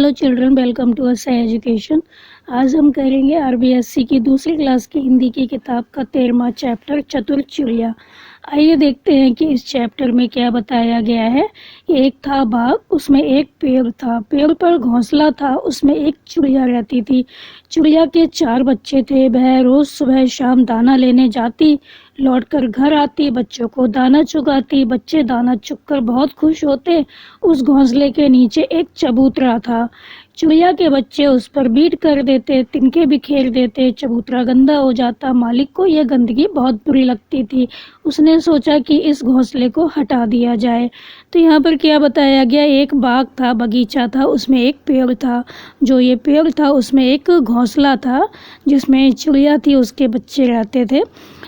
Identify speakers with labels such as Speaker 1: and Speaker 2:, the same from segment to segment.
Speaker 1: Hello children, welcome to us education. आज हम करेंगे आरबीएससी की दूसरी क्लास की हिंदी की किताब का 13वां चैप्टर चतुर चिड़िया। आइए देखते हैं कि इस चैप्टर में क्या बताया गया है। एक था बाग, उसमें एक पेड़ था, पेड़ पर घोंसला था, उसमें एक चिड़िया रहती थी। चिड़िया के 4 बच्चे थे। वह रोज सुबह शाम दाना लेने जाती, लौटकर घर आती, बच्चों को दाना चुगाती। बच्चे दाना चुगकर बहुत खुश होते। उस घोंसले के नीचे एक चबूतरा था। चिड़िया के बच्चे उस पर बीट कर देते, तिनके बिखेर देते, चबूतरा गंदा हो जाता। मालिक को यह गंदगी बहुत बुरी लगती थी। उसने सोचा कि इस घोंसले को हटा दिया जाए। तो यहाँ पर क्या बताया गया, एक बाग था, बगीचा था, उसमें एक पेड़ था। जो ये पेड़ था उसमें एक घोंसला था जिसमें चिड़िया थी, उसके बच्चे रहते थे।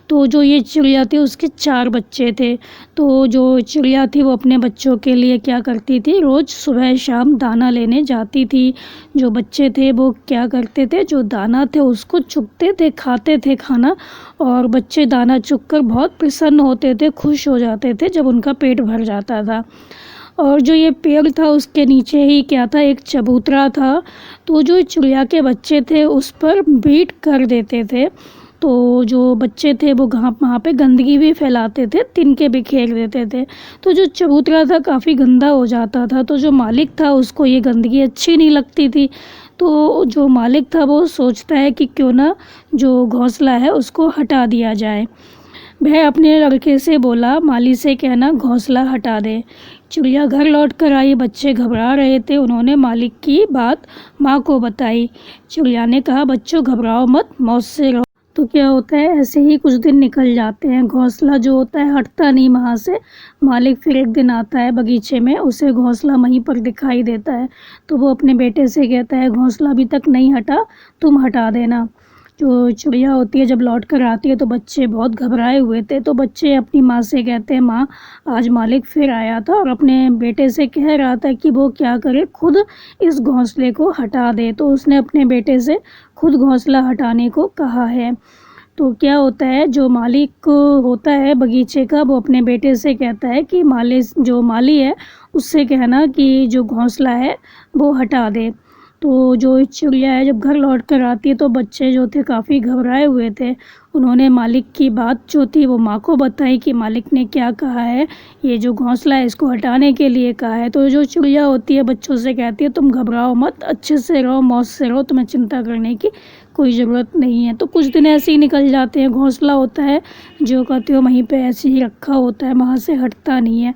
Speaker 1: तो जो ये चिड़िया थी उसके 4 बच्चे थे। तो जो चिड़िया थी वो अपने बच्चों के लिए क्या करती थी, रोज़ सुबह शाम दाना लेने जाती थी। जो बच्चे थे वो क्या करते थे, जो दाना थे उसको चुगते थे, खाते थे खाना। और बच्चे दाना चुगकर बहुत प्रसन्न होते थे, खुश हो जाते थे जब उनका पेट भर जाता था। और जो ये पेड़ था उसके नीचे ही क्या था, एक चबूतरा था। तो जो चिड़िया के बच्चे थे उस पर बीट कर देते थे। तो जो बच्चे थे वो वहाँ पे गंदगी भी फैलाते थे, तिनके बिखेर देते थे। तो जो चबूतरा था काफ़ी गंदा हो जाता था। तो जो मालिक था उसको ये गंदगी अच्छी नहीं लगती थी। तो जो मालिक था वो सोचता है कि क्यों ना जो घोंसला है उसको हटा दिया जाए। वह अपने लड़के से बोला, माली से कहना घोंसला हटा दे। चिड़िया घर लौट कर आई, बच्चे घबरा रहे थे। उन्होंने मालिक की बात माँ को बताई। चिड़िया ने कहा, बच्चों घबराओ मत, मौज से रहो। तो क्या होता है, ऐसे ही कुछ दिन निकल जाते हैं। घोंसला जो होता है हटता नहीं वहाँ से। मालिक फिर एक दिन आता है बगीचे में, उसे घोंसला वहीं पर दिखाई देता है। तो वो अपने बेटे से कहता है, घोंसला अभी तक नहीं हटा, तुम हटा देना। जो चिड़िया होती है जब लौट कर आती है तो बच्चे बहुत घबराए हुए थे। तो बच्चे अपनी माँ से कहते हैं, माँ आज मालिक फिर आया था और अपने बेटे से कह रहा था कि वो क्या करे, खुद इस घोंसले को हटा दे। तो उसने अपने बेटे से खुद घोंसला हटाने को कहा है। तो क्या होता है, जो मालिक होता है बगीचे का वो अपने बेटे से कहता है कि माली है उससे कहना कि जो घोंसला है वो हटा दे। तो जो चिड़िया है जब घर लौट कर आती है तो बच्चे जो थे काफ़ी घबराए हुए थे। उन्होंने मालिक की बात जो थी वो माँ को बताई कि मालिक ने क्या कहा है, ये जो घोंसला है इसको हटाने के लिए कहा है। तो जो चिड़िया होती है बच्चों से कहती है, तुम घबराओ मत, अच्छे से रहो, मौज से रहो, तुम्हें चिंता करने की कोई ज़रूरत नहीं है। तो कुछ दिन ऐसे ही निकल जाते हैं। घोंसला होता है जो कहते हो वहीं पे ऐसे ही रखा होता है, वहाँ से हटता नहीं है।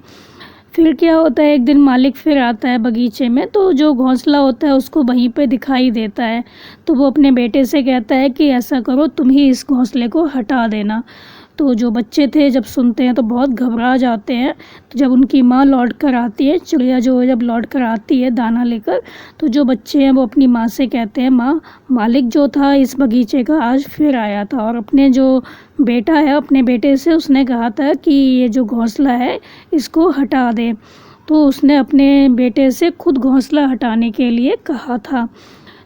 Speaker 1: फिर क्या होता है, एक दिन मालिक फिर आता है बगीचे में। तो जो घोंसला होता है उसको वहीं पे दिखाई देता है। तो वो अपने बेटे से कहता है कि ऐसा करो, तुम ही इस घोंसले को हटा देना। तो जो बच्चे थे जब सुनते हैं तो बहुत घबरा जाते हैं। तो जब उनकी माँ लौट कर आती है, चिड़िया जो जब लौट कर आती है दाना लेकर, तो जो बच्चे हैं वो अपनी माँ से कहते हैं, माँ मालिक जो था इस बगीचे का आज फिर आया था और अपने जो बेटा है अपने बेटे से उसने कहा था कि ये जो घोंसला है इसको हटा दे। तो उसने अपने बेटे से खुद घोंसला हटाने के लिए कहा था।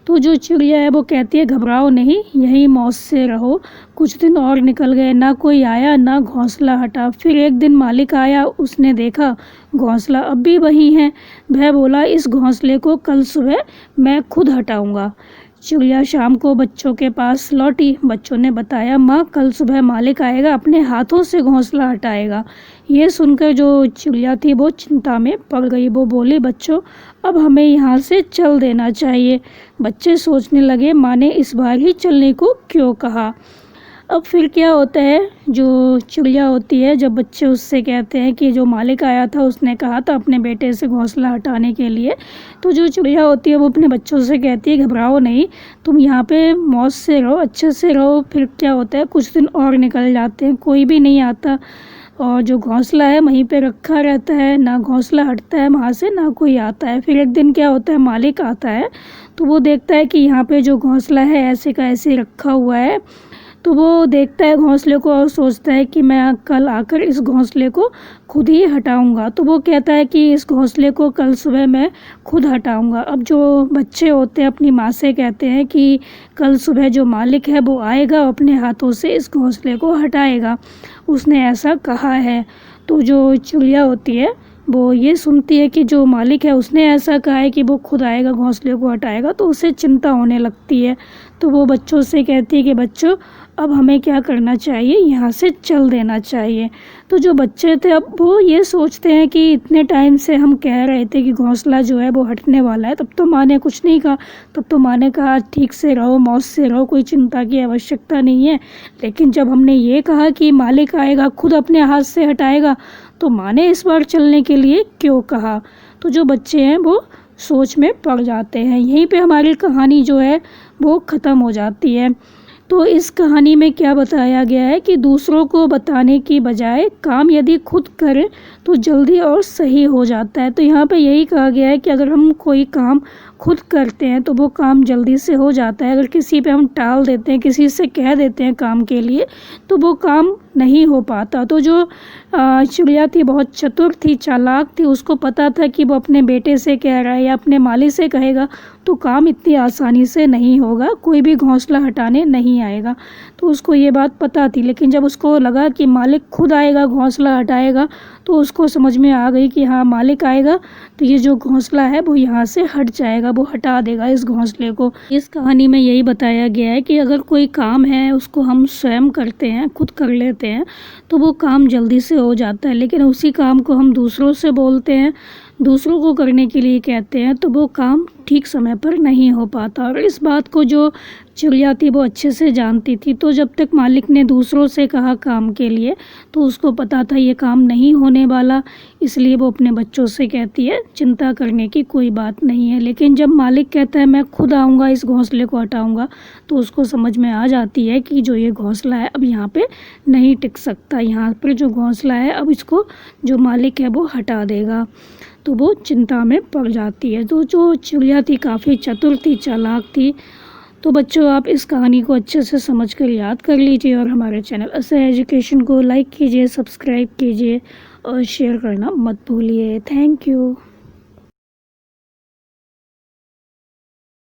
Speaker 1: तो जो चिड़िया है वो कहती है, घबराओ नहीं, यही मौज से रहो। कुछ दिन और निकल गए, ना कोई आया ना घोंसला हटा। फिर एक दिन मालिक आया, उसने देखा घोंसला अब भी वही है। वह बोला, इस घोंसले को कल सुबह मैं खुद हटाऊंगा। चिड़िया शाम को बच्चों के पास लौटी। बच्चों ने बताया, माँ कल सुबह मालिक आएगा, अपने हाथों से घोंसला हटाएगा। ये सुनकर जो चिड़िया थी वो चिंता में पड़ गई। वो बोली, बच्चों अब हमें यहाँ से चल देना चाहिए। बच्चे सोचने लगे, माँ ने इस बार ही चलने को क्यों कहा। अब फिर क्या होता है, जो चिड़िया होती है जब बच्चे उससे कहते हैं कि जो मालिक आया था उसने कहा था अपने बेटे से घोंसला हटाने के लिए। तो जो चिड़िया होती है वो अपने बच्चों से कहती है, घबराओ नहीं, तुम यहाँ पे मौज से रहो, अच्छे से रहो। फिर क्या होता है, कुछ दिन और निकल जाते हैं, कोई भी नहीं आता और जो घोंसला है वहीं पे रखा रहता है, ना घोंसला हटता है वहाँ से, ना कोई आता है। फिर एक दिन क्या होता है, मालिक आता है। तो वो देखता है कि यहाँ पे जो घोंसला है ऐसे का ऐसे रखा हुआ है। तो वो देखता है घोंसले को और सोचता है कि मैं कल आकर इस घोंसले को खुद ही हटाऊंगा। तो वो कहता है कि इस घोंसले को कल सुबह मैं खुद हटाऊंगा। अब जो बच्चे होते हैं अपनी माँ से कहते हैं कि कल सुबह जो मालिक है वो आएगा, अपने हाथों से इस घोंसले को हटाएगा, उसने ऐसा कहा है। तो जो चिड़िया होती है वो ये सुनती है कि जो मालिक है उसने ऐसा कहा है कि वो खुद आएगा घोंसले को हटाएगा, तो उसे चिंता होने लगती है। तो वो बच्चों से कहती है कि बच्चों अब हमें क्या करना चाहिए, यहाँ से चल देना चाहिए। तो जो बच्चे थे अब वो ये सोचते हैं कि इतने टाइम से हम कह रहे थे कि घोंसला जो है वो हटने वाला है, तब तो माँ ने कुछ नहीं कहा। तब तो माँ ने कहा ठीक से रहो, मौज से रहो, कोई चिंता की आवश्यकता नहीं है। लेकिन जब हमने ये कहा कि मालिक आएगा खुद अपने हाथ से हटाएगा, तो माँ ने इस बार चलने के लिए क्यों कहा। तो जो बच्चे हैं वो सोच में पड़ जाते हैं। यहीं पे हमारी कहानी जो है वो ख़त्म हो जाती है। तो इस कहानी में क्या बताया गया है कि दूसरों को बताने की बजाय काम यदि खुद करें तो जल्दी और सही हो जाता है। तो यहाँ पे यही कहा गया है कि अगर हम कोई काम खुद करते हैं तो वो काम जल्दी से हो जाता है। अगर किसी पे हम टाल देते हैं, किसी से कह देते हैं काम के लिए, तो वो काम नहीं हो पाता। तो जो चिड़िया थी बहुत चतुर थी, चालाक थी, उसको पता था कि वो अपने बेटे से कह रहा है या अपने माली से कहेगा तो काम इतनी आसानी से नहीं होगा, कोई भी घोंसला हटाने नहीं आएगा। तो उसको ये बात पता थी। लेकिन जब उसको लगा कि मालिक खुद आएगा घोंसला हटाएगा, तो उसको समझ में आ गई कि हाँ मालिक आएगा तो ये जो घोंसला है वो यहाँ से हट जाएगा, वो हटा देगा इस घोंसले को। इस कहानी में यही बताया गया है कि अगर कोई काम है उसको हम स्वयं करते हैं, खुद कर लेते हैं, तो वो काम जल्दी से हो जाता है। लेकिन उसी काम को हम दूसरों से बोलते हैं, दूसरों को करने के लिए कहते हैं, तो वो काम ठीक समय पर नहीं हो पाता। और इस बात को जो चिड़िया थी वो अच्छे से जानती थी। तो जब तक मालिक ने दूसरों से कहा काम के लिए, तो उसको पता था ये काम नहीं होने वाला, इसलिए वो अपने बच्चों से कहती है चिंता करने की कोई बात नहीं है। लेकिन जब मालिक कहता है मैं खुद आऊँगा इस घोंसले को हटाऊँगा, तो उसको समझ में आ जाती है कि जो ये घोंसला है अब यहाँ पे नहीं टिक सकता, यहाँ पर जो घोंसला है अब इसको जो मालिक है वो हटा देगा। तो वो चिंता में पड़ जाती है। तो जो चिड़िया थी काफ़ी चतुर थी, चालाक थी। तो बच्चों आप इस कहानी को अच्छे से समझ कर याद कर लीजिए और हमारे चैनल असर एजुकेशन को लाइक कीजिए, सब्सक्राइब कीजिए और शेयर करना मत भूलिए। Thank you.